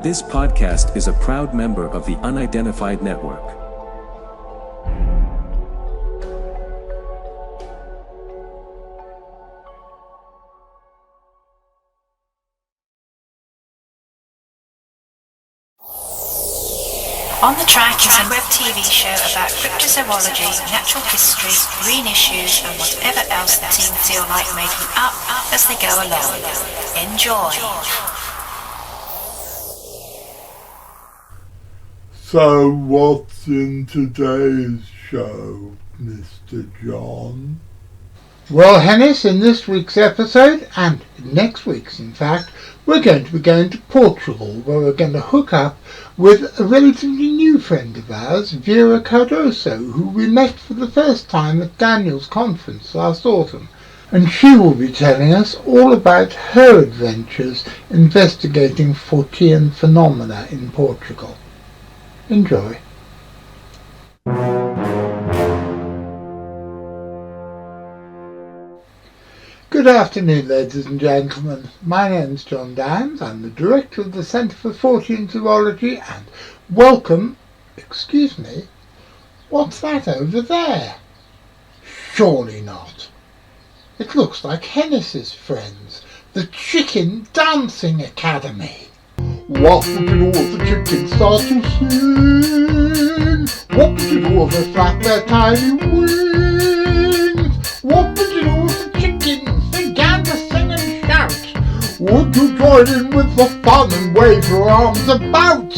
This podcast is a proud member of the Unidentified Network. On the Track is a web TV show about cryptozoology, natural history, green issues and whatever else the team feel like making up as they go along. Enjoy! So what's in today's show, Mr. John? Well, Hennis, in this week's episode, and next week's in fact, we're going to be going to Portugal, where we're going to hook up with a relatively new friend of ours, Vera Cardoso, who we met for the first time at Daniel's conference last autumn. And she will be telling us all about her adventures investigating Fortean phenomena in Portugal. Enjoy. Good afternoon, ladies and gentlemen. My name's John Downes. I'm the director of the Centre for Fortean Zoology, and welcome. Excuse me, what's that over there? Surely not. It looks like Hennis's friends, the Chicken Dancing Academy. What did all the chickens start to sing? What did all they flap their tiny wings? What did all the chickens began to sing and shout? Would you join in with the fun and wave your arms about?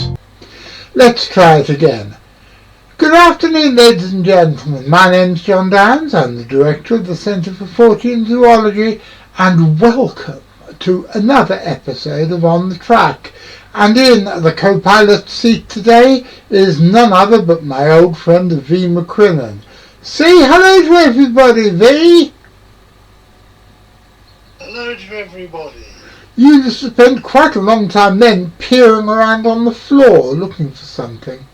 Let's try it again. Good afternoon, ladies and gentlemen. My name's John Downes. I'm the director of the Centre for Fortean Zoology, and welcome to another episode of On the Track. And in the co-pilot seat today is none other but my old friend V. McCrillen. Say hello to everybody, V. Hello to everybody. You spent quite a long time then peering around on the floor looking for something.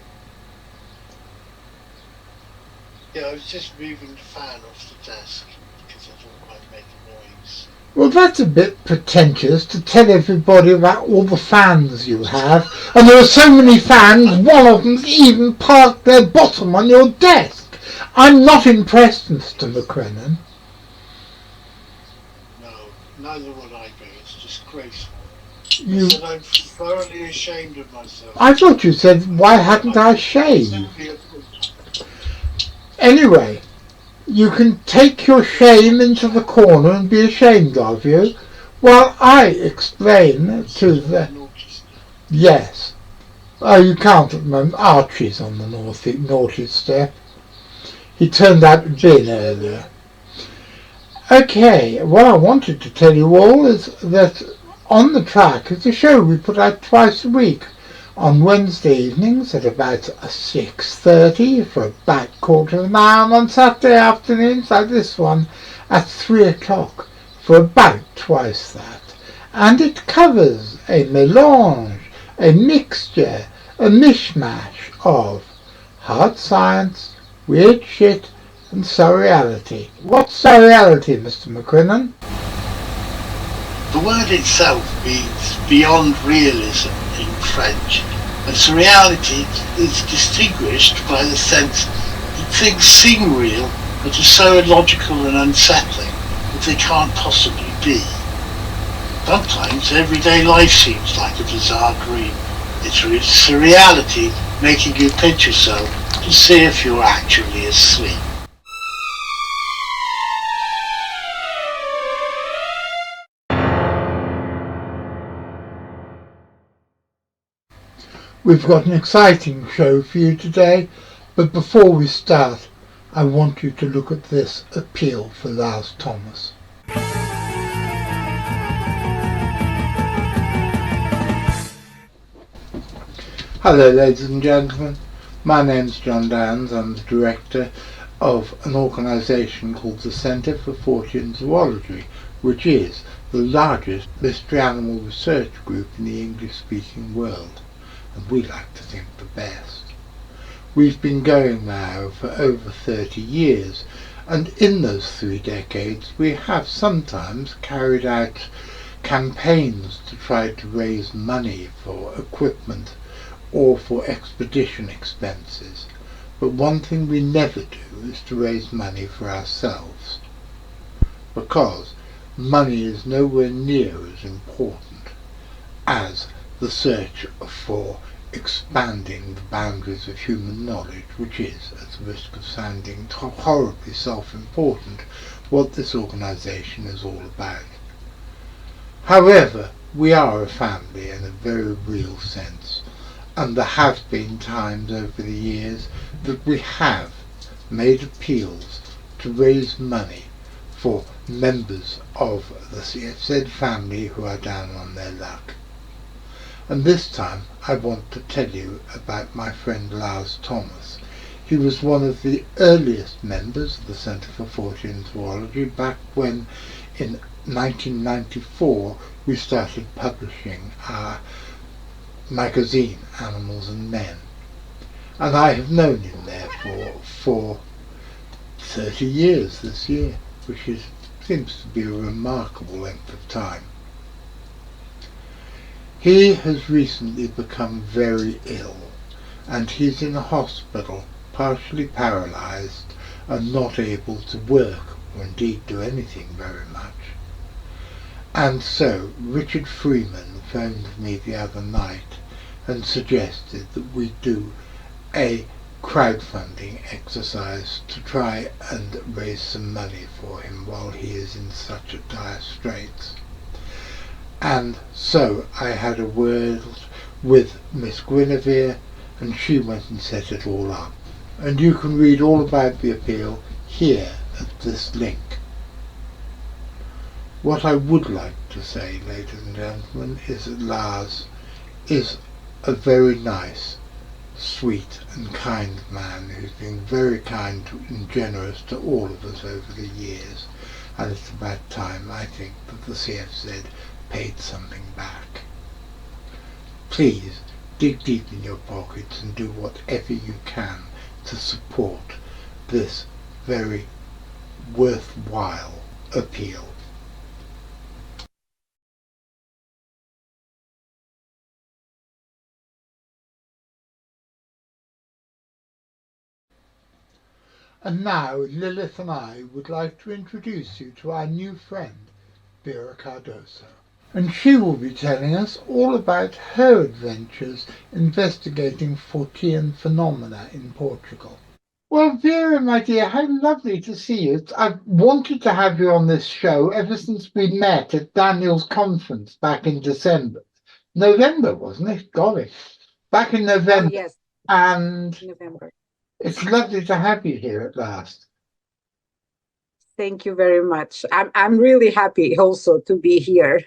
Yeah, I was just moving the fan off the desk because I thought it might make a noise. Well, that's a bit pretentious to tell everybody about all the fans you have. And there are so many fans, one of them's even parked their bottom on your desk. I'm not impressed, Mr. McCrennan. No, neither would I be. It's disgraceful. You... I said I'm thoroughly ashamed of myself. I thought you said, why hadn't I shaved? Anyway, you can take your shame into the corner and be ashamed of you, while I explain to the... Yes. Oh, you can't at the moment. Archie's on the naughty step. He turned out to be in earlier. Okay, what I wanted to tell you all is that On the Track is a show we put out twice a week. On Wednesday evenings at about 6:30 for about a quarter of an hour, and on Saturday afternoons like this one at 3 o'clock for about twice that. And it covers a mélange, a mixture, a mishmash of hard science, weird shit and surreality. What's surreality, Mr. McCrinnan? The word itself means beyond realism in French, and surreality is distinguished by the sense that things seem real but are so illogical and unsettling that they can't possibly be. Sometimes everyday life seems like a bizarre dream. It's surreality making you pinch yourself to see if you're actually asleep. We've got an exciting show for you today, but before we start, I want you to look at this appeal for Lars Thomas. Hello, ladies and gentlemen. My name's John Downes. I'm the director of an organisation called the Centre for Fortean Zoology, which is the largest mystery animal research group in the English-speaking world. And we like to think the best. We've been going now for over 30 years, and in those 3 decades we have sometimes carried out campaigns to try to raise money for equipment or for expedition expenses. But one thing we never do is to raise money for ourselves, because money is nowhere near as important as the search for expanding the boundaries of human knowledge, which is, at the risk of sounding horribly self-important, what this organisation is all about. However, we are a family in a very real sense, and there have been times over the years that we have made appeals to raise money for members of the CFZ family who are down on their luck. And this time I want to tell you about my friend Lars Thomas. He was one of the earliest members of the Centre for Fortean Zoology back when, in 1994, we started publishing our magazine, Animals and Men. And I have known him therefore for 30 years this year, which seems to be a remarkable length of time. He has recently become very ill, and he's in a hospital, partially paralysed and not able to work or indeed do anything very much. And so Richard Freeman phoned me the other night and suggested that we do a crowdfunding exercise to try and raise some money for him while he is in such a dire straits. And so I had a word with Miss Guinevere, and she went and set it all up. And you can read all about the appeal here at this link. What I would like to say, ladies and gentlemen, is that Lars is a very nice, sweet and kind man who's been very kind and generous to all of us over the years, and it's about time, I think, that the CFZ paid something back. Please dig deep in your pockets and do whatever you can to support this very worthwhile appeal. And now Lilith and I would like to introduce you to our new friend, Vera Cardoso. And she will be telling us all about her adventures investigating Fortean phenomena in Portugal. Well, Vera, my dear, how lovely to see you. I've wanted to have you on this show ever since we met at Daniel's conference back in December. November, wasn't it? Golly. Back in November. Oh, yes. And November. It's lovely to have you here at last. Thank you very much. I'm really happy also to be here.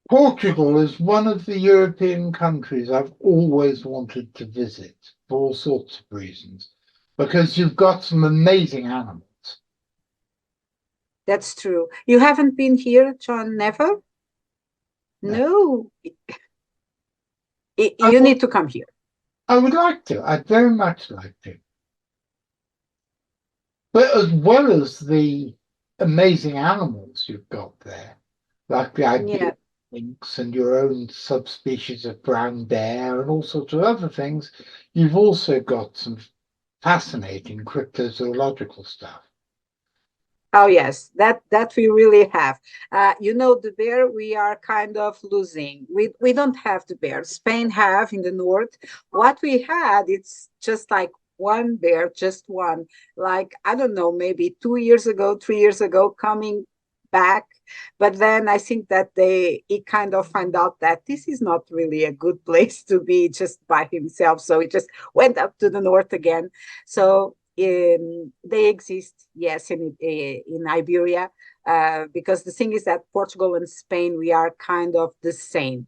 Portugal is one of the European countries I've always wanted to visit for all sorts of reasons, because you've got some amazing animals. That's true. You haven't been here, John, never? No. You need to come here. I would like to. I'd very much like to. But as well as the amazing animals you've got there, like the Iberian lynx and your own subspecies of brown bear and all sorts of other things, you've also got some fascinating cryptozoological stuff. Oh, yes, that we really have. The bear we are kind of losing. We don't have the bear. Spain have in the north. What we had, it's just like one bear, just one, like, I don't know, maybe 2 years ago, 3 years ago, coming back. But then I think that he kind of find out that this is not really a good place to be just by himself. So he just went up to the north again. So they exist, yes, in Iberia, because the thing is that Portugal and Spain, we are kind of the same.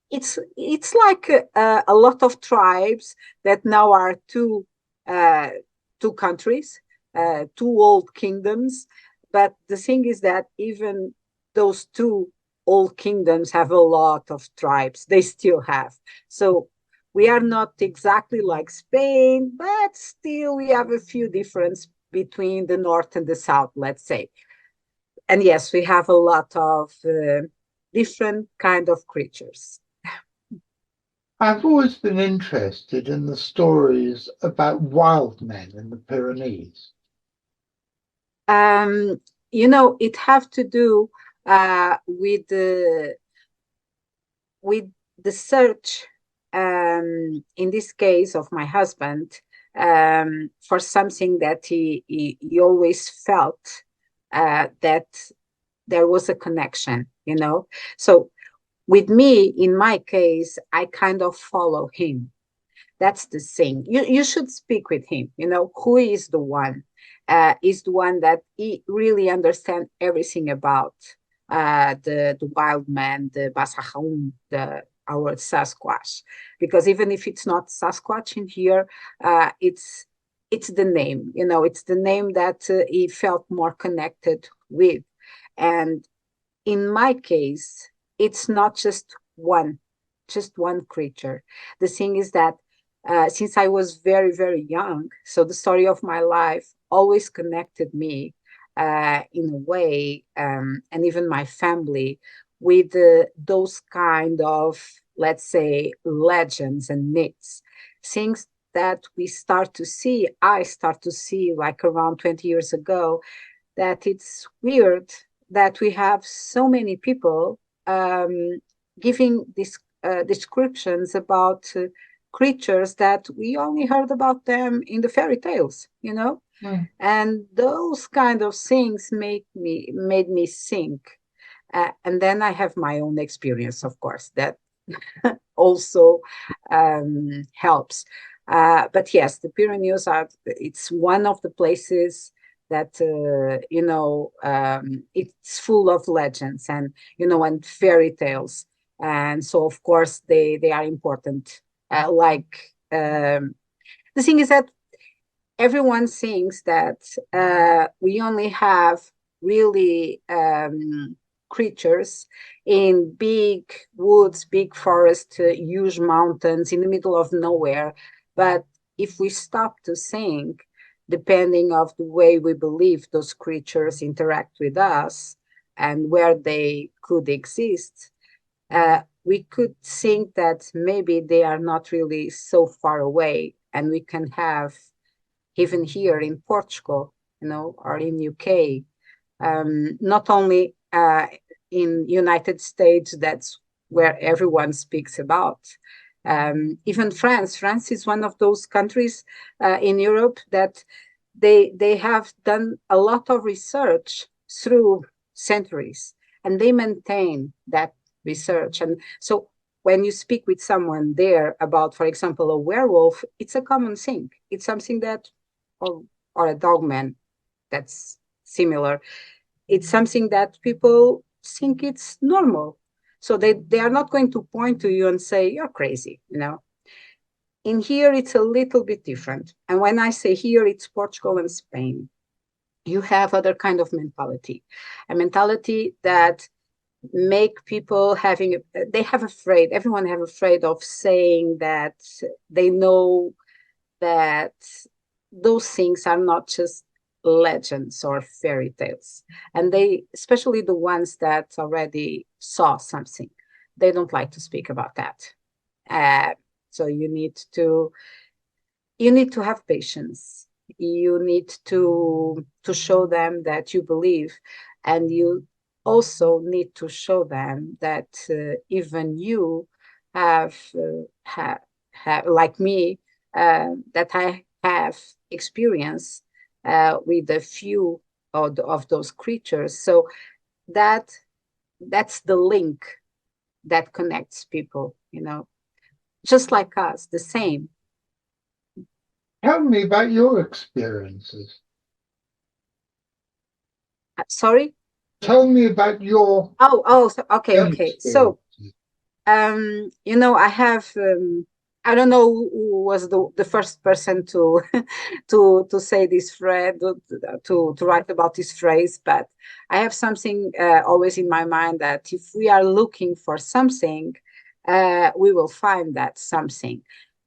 It's like a lot of tribes that now are two countries, two old kingdoms. But the thing is that even those two old kingdoms have a lot of tribes. They still have. So we are not exactly like Spain, but still we have a few differences between the north and the south, let's say. and yes, we have a lot of different kind of creatures. I've always been interested in the stories about wild men in the Pyrenees. It have to do with the search, in this case of my husband, for something that he always felt that there was a connection, So with me, in my case, I kind of follow him. That's the thing. You should speak with him. Who is the one? Is the one that he really understands everything about the wild man, the Basahum, our Sasquatch. Because even if it's not Sasquatch in here, it's the name. It's the name that he felt more connected with. And in my case, it's not just one creature. The thing is that since I was very, very young, so the story of my life always connected me in a way, and even my family, with those kind of, let's say, legends and myths, things that I start to see like around 20 years ago, that it's weird that we have so many people giving these descriptions about creatures that we only heard about them in the fairy tales, and those kind of things made me think. And then I have my own experience, of course, that also helps. But yes, the Pyrenees it's one of the places that it's full of legends and fairy tales, and so of course they are important. The thing is that everyone thinks that we only have really creatures in big woods, big forests, huge mountains in the middle of nowhere. But if we stop to think, depending of the way we believe those creatures interact with us and where they could exist, we could think that maybe they are not really so far away, and we can have, even here in Portugal, or in UK, not only in United States, that's where everyone speaks about. Even France is one of those countries in Europe that they have done a lot of research through centuries, and they maintain that research. And so when you speak with someone there about, for example, a werewolf, it's a common thing. It's something that, or a dogman, that's similar. It's something that people think it's normal. So they are not going to point to you and say, you're crazy, In here, it's a little bit different. And when I say here, it's Portugal and Spain. You have other kind of mentality, a mentality that make people everyone have afraid of saying that they know that those things are not just legends or fairy tales, and they, especially the ones that already saw something, they don't like to speak about that. So you need to have patience. You need to show them that you believe, and you also need to show them that even you have like me, that I have experience with a few of those creatures. So that's the link that connects people, just like us, the same. Tell me about your experiences. Sorry? Tell me about your Okay. So, I have, I don't know who was the first person to to say this phrase, to write about this phrase, but I have something always in my mind, that if we are looking for something, we will find that something.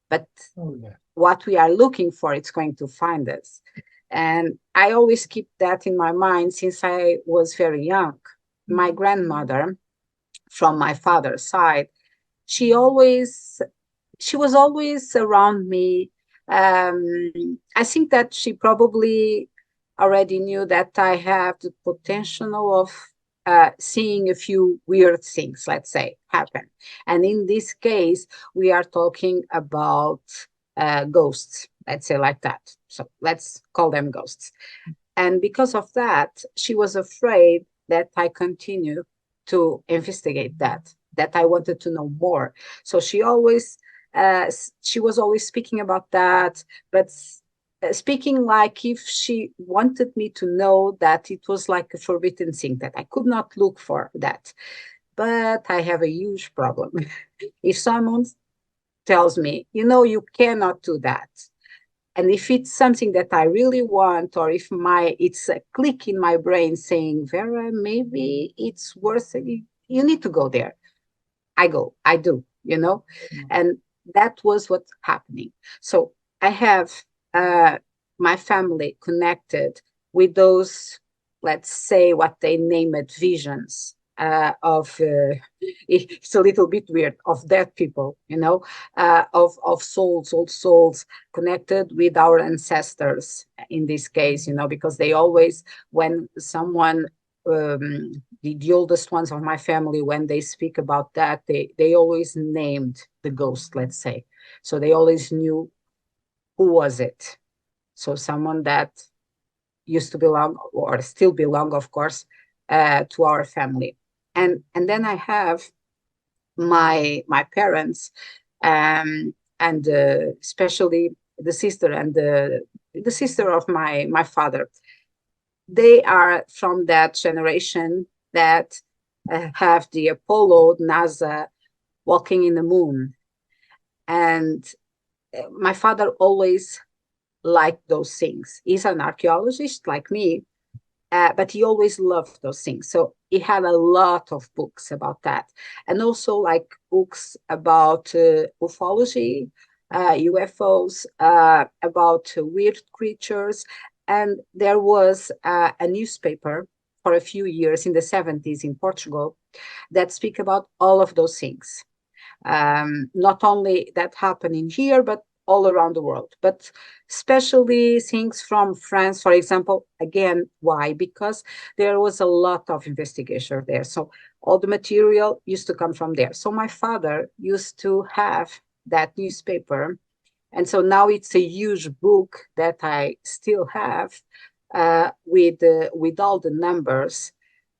But what we are looking for, it's going to find us. And I always keep that in my mind since I was very young. My grandmother, from my father's side, she always she was always around me. I think that she probably already knew that I have the potential of seeing a few weird things, let's say, happen. And in this case, we are talking about ghosts, let's say like that. So let's call them ghosts. And because of that, she was afraid that I continue to investigate that I wanted to know more. So she was always speaking about that, but speaking like if she wanted me to know that it was like a forbidden thing, that I could not look for that. But I have a huge problem. If someone tells me, you cannot do that, and if it's something that I really want, or if it's a click in my brain saying, Vera, maybe it's worth it, you need to go there. I go, I do, and that was what's happening. So I have my family connected with those, let's say, what they name it, visions of it's a little bit weird, of dead people, of souls, old souls connected with our ancestors in this case, because they always, when someone the oldest ones of my family, when they speak about that, they always named the ghost, let's say. So they always knew who was it. So someone that used to belong, or still belong, of course, to our family. And then I have my parents, and especially the sister and the sister of my father. They are from that generation that have the Apollo, NASA, walking in the moon. And my father always liked those things. He's an archaeologist like me, but he always loved those things. So he had a lot of books about that. And also like books about ufology, UFOs, about weird creatures. And there was a newspaper for a few years in the 70s in Portugal that speak about all of those things. Not only that happening here, but all around the world, but especially things from France, for example. Again, why? Because there was a lot of investigation there. So all the material used to come from there. So my father used to have that newspaper. And so now it's a huge book that I still have with all the numbers.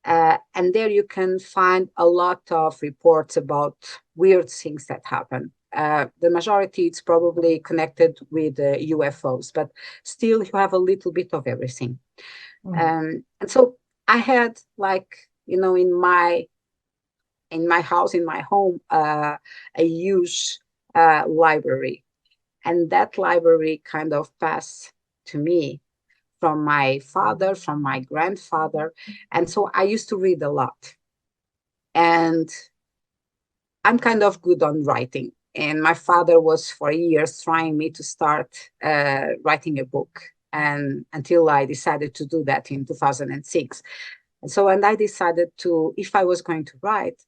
And there you can find a lot of reports about weird things that happen. The majority, it's probably connected with UFOs, but still you have a little bit of everything. And so I had, like, in my house, in my home, a huge library. And that library kind of passed to me from my father, from my grandfather. And so I used to read a lot. And I'm kind of good on writing. And my father was for years trying me to start writing a book. And until I decided to do that in 2006. And so, and I decided if I was going to write,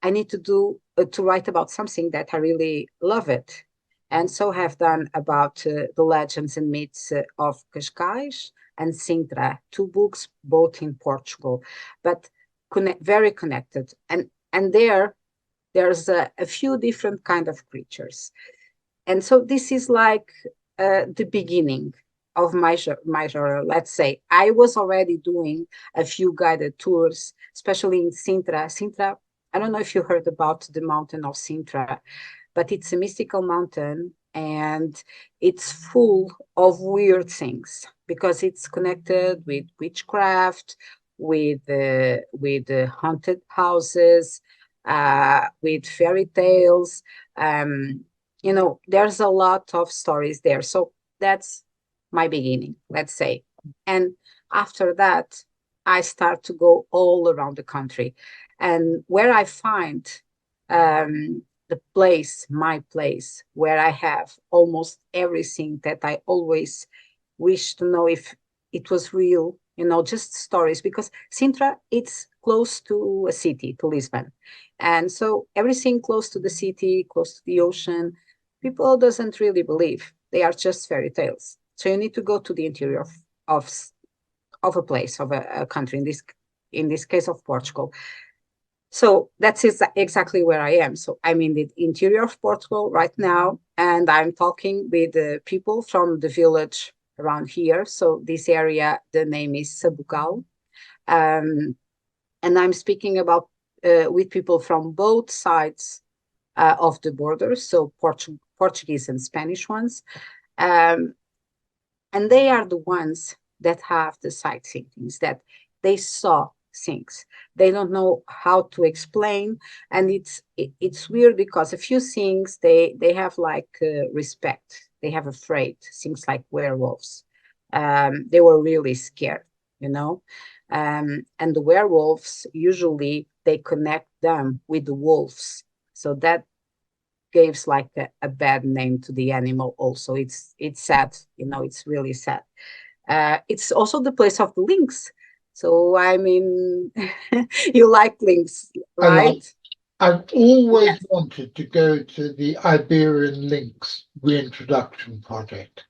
I need to write about something that I really love it. And so have done about the legends and myths of Cascais and Sintra, two books, both in Portugal, but very connected. And there's a few different kind of creatures. And so this is like the beginning of my journal. Let's say I was already doing a few guided tours, especially in Sintra. Sintra, I don't know if you heard about the mountain of Sintra, but it's a mystical mountain and it's full of weird things because it's connected with witchcraft, with haunted houses, with fairy tales. There's a lot of stories there. So that's my beginning, let's say. And after that, I start to go all around the country. And where I find my place, where I have almost everything that I always wish to know if it was real, just stories, because Sintra, it's close to a city, to Lisbon. And so everything close to the city, close to the ocean, people doesn't really believe. They are just fairy tales. So you need to go to the interior of a place, of a country, in this case of Portugal. So that's exactly where I am. So I'm in the interior of Portugal right now, and I'm talking with people from the village around here. So this area, the name is Sabugal. And I'm speaking about with people from both sides of the border, so Portuguese and Spanish ones. And they are the ones that have the sightseeing things, that they saw things. They don't know how to explain, and it's weird because a few things they have like respect. They have afraid things like werewolves. They were really scared, and the werewolves usually they connect them with the wolves, so that gives like a bad name to the animal. Also, it's sad, it's really sad. It's also the place of the lynx. So, I mean, you like lynx, right? I've always wanted to go to the Iberian lynx reintroduction project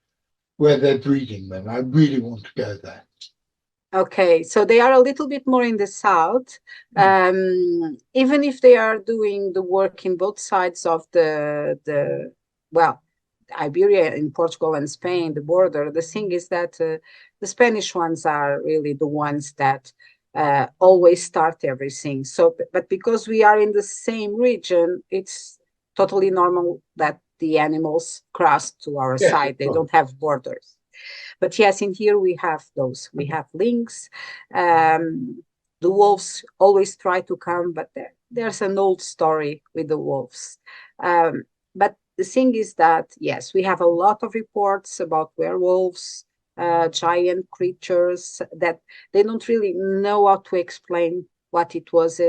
where they're breeding them. I really want to go there. Okay, so they are a little bit more in the south. Even if they are doing the work in both sides of Iberia, in Portugal and Spain, the border, the thing is that the Spanish ones are really the ones that always start everything. So, but because we are in the same region, it's totally normal that the animals cross to our side. They don't have borders. But yes, in here we have those. We have lynx. The wolves always try to come, but there's an old story with the wolves. But the thing is that, yes, we have a lot of reports about werewolves, giant creatures that they don't really know how to explain what it was.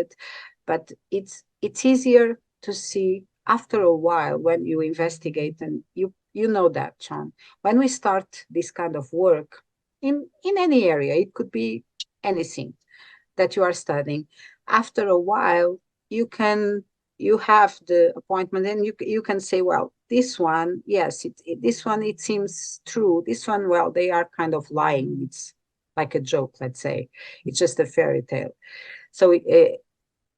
But it's easier to see after a while when you investigate, and you know that, John. When we start this kind of work in any area, it could be anything that you are studying. After a while, you have the appointment, and you can say, well, this one, yes, this one, it seems true. This one, well, they are kind of lying. It's like a joke, let's say. It's just a fairy tale. So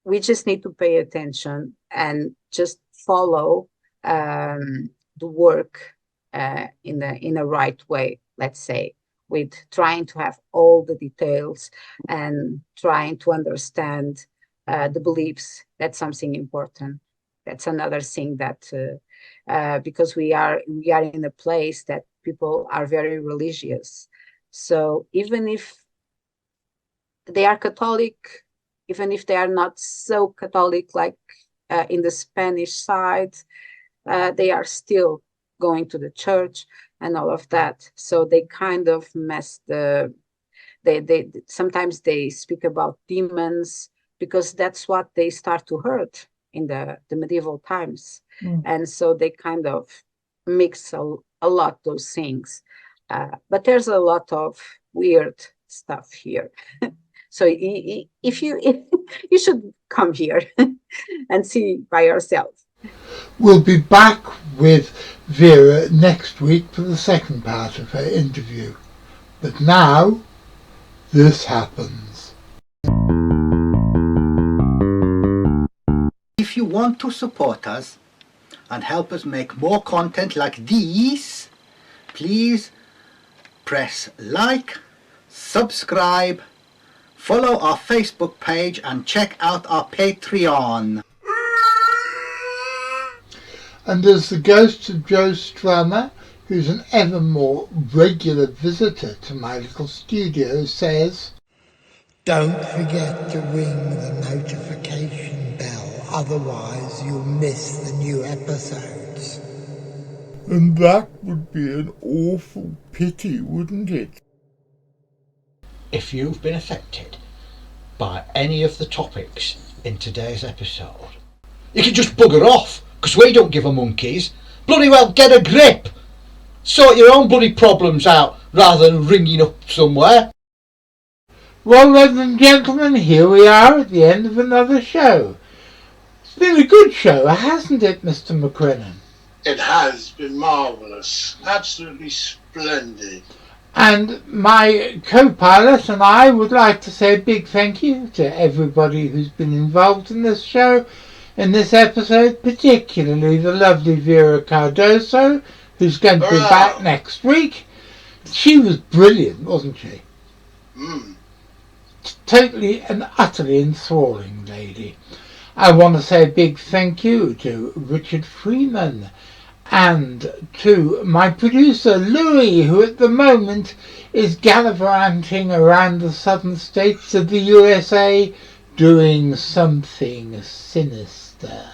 we just need to pay attention and just follow the work in a right way, let's say, with trying to have all the details and trying to understand the beliefs. That's something important. That's another thing that because we are in a place that people are very religious. So even if they are Catholic, even if they are not so Catholic like in the Spanish side, they are still going to the church and all of that. So they kind of mess they sometimes they speak about demons, because that's what they start to hurt in the medieval times. And so they kind of mix a lot those things. But there's a lot of weird stuff here. So if you should come here and see by yourself. We'll be back with Vera next week for the second part of her interview. But now, this happens. If you want to support us and help us make more content like these, please press like, subscribe, follow our Facebook page and check out our Patreon. And as the ghost of Joe Strummer, who's an ever more regular visitor to my little studio, says, don't forget to ring the notification bell, otherwise you'll miss the new episodes. And that would be an awful pity, wouldn't it? If you've been affected by any of the topics in today's episode, you can just bugger off, because we don't give a monkeys. Bloody well get a grip. Sort your own bloody problems out rather than ringing up somewhere. Well, ladies and gentlemen, here we are at the end of another show. It's been a good show, hasn't it, Mr. McCrinnan? It has been marvellous. Absolutely splendid. And my co-pilot and I would like to say a big thank you to everybody who's been involved in this show, in this episode, particularly the lovely Vera Cardoso, who's going to be back next week. She was brilliant, wasn't she? Totally and utterly enthralling lady. I want to say a big thank you to Richard Freeman and to my producer Louis, who at the moment is gallivanting around the southern states of the USA doing something sinister.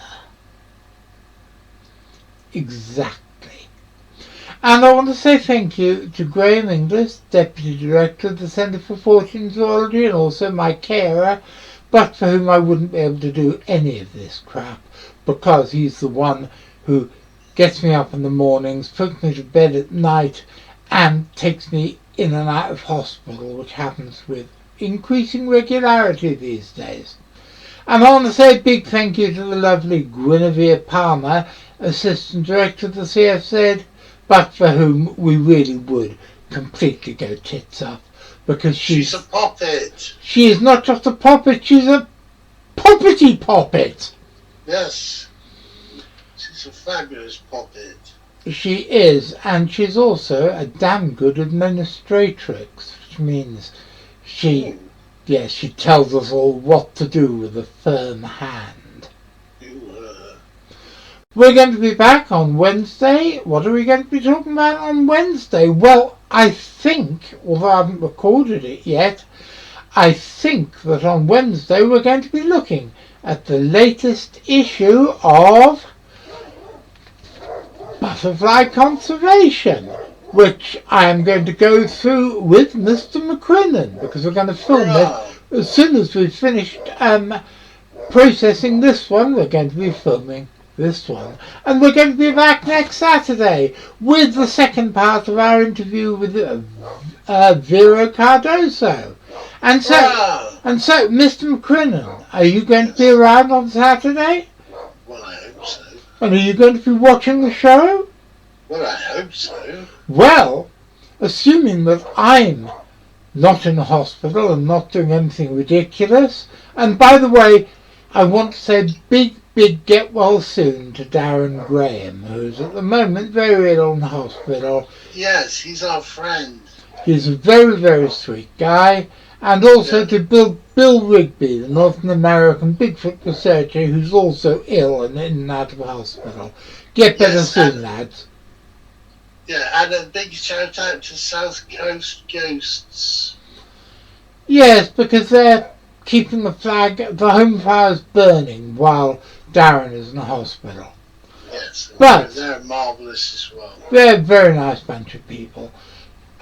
Exactly. And I want to say thank you to Graham Inglis, Deputy Director of the Centre for Fortean Zoology, and also my carer, but for whom I wouldn't be able to do any of this crap, because he's the one who gets me up in the mornings, puts me to bed at night, and takes me in and out of hospital, which happens with increasing regularity these days. And I want to say a big thank you to the lovely Guinevere Palmer, Assistant Director of the CFZ, but for whom we really would completely go tits up, because she's a puppet. She is not just a puppet, she's a puppety puppet. Yes. She's a fabulous puppet. She is, and she's also a damn good administratrix, which means she tells us all what to do with a firm hand. We're going to be back on Wednesday. What are we going to be talking about on Wednesday? Well, I think, although I haven't recorded it yet, I think that on Wednesday we're going to be looking at the latest issue of Butterfly Conservation, which I am going to go through with Mr. McCrinnan, because we're going to film it as soon as we've finished processing this one. We're going to be filming this one, and we're going to be back next Saturday with the second part of our interview with Vera Cardoso. And so, Mr. McCrinnan, are you going to be around on Saturday? Well, I hope so. And are you going to be watching the show? Well, I hope so. Well, assuming that I'm not in a hospital and not doing anything ridiculous, and by the way, I want to say big get well soon to Darren Graham, who's at the moment very ill in the hospital. Yes, he's our friend. He's a very, very sweet guy. And also to Bill Rigby, the Northern American Bigfoot researcher, who's also ill and in and out of the hospital. Get better soon, lads. Yeah, and a big shout out to South Coast Ghosts. Yes, because they're keeping the home fires burning while Darren is in the hospital. Yes, but they're marvellous as well. They're a very nice bunch of people.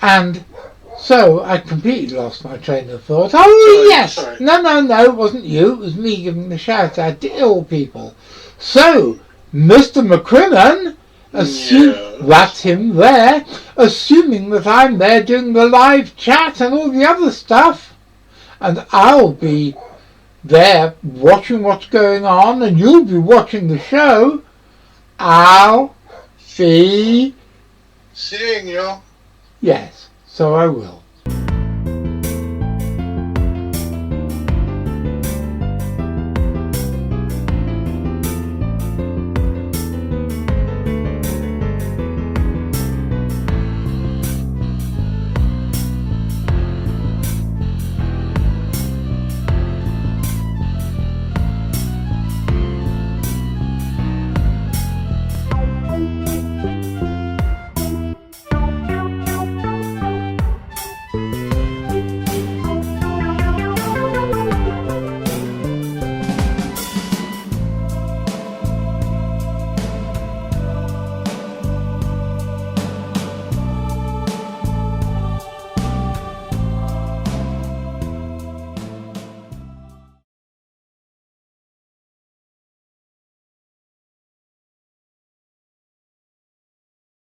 And so I completely lost my train of thought. Sorry. No, it wasn't you. It was me giving the shout out to ill people. So, Mr. McCrinnan, that's him there, assuming that I'm there doing the live chat and all the other stuff, and I'll be there watching what's going on, and you'll be watching the show, I'll be seeing you. Yes, so I will.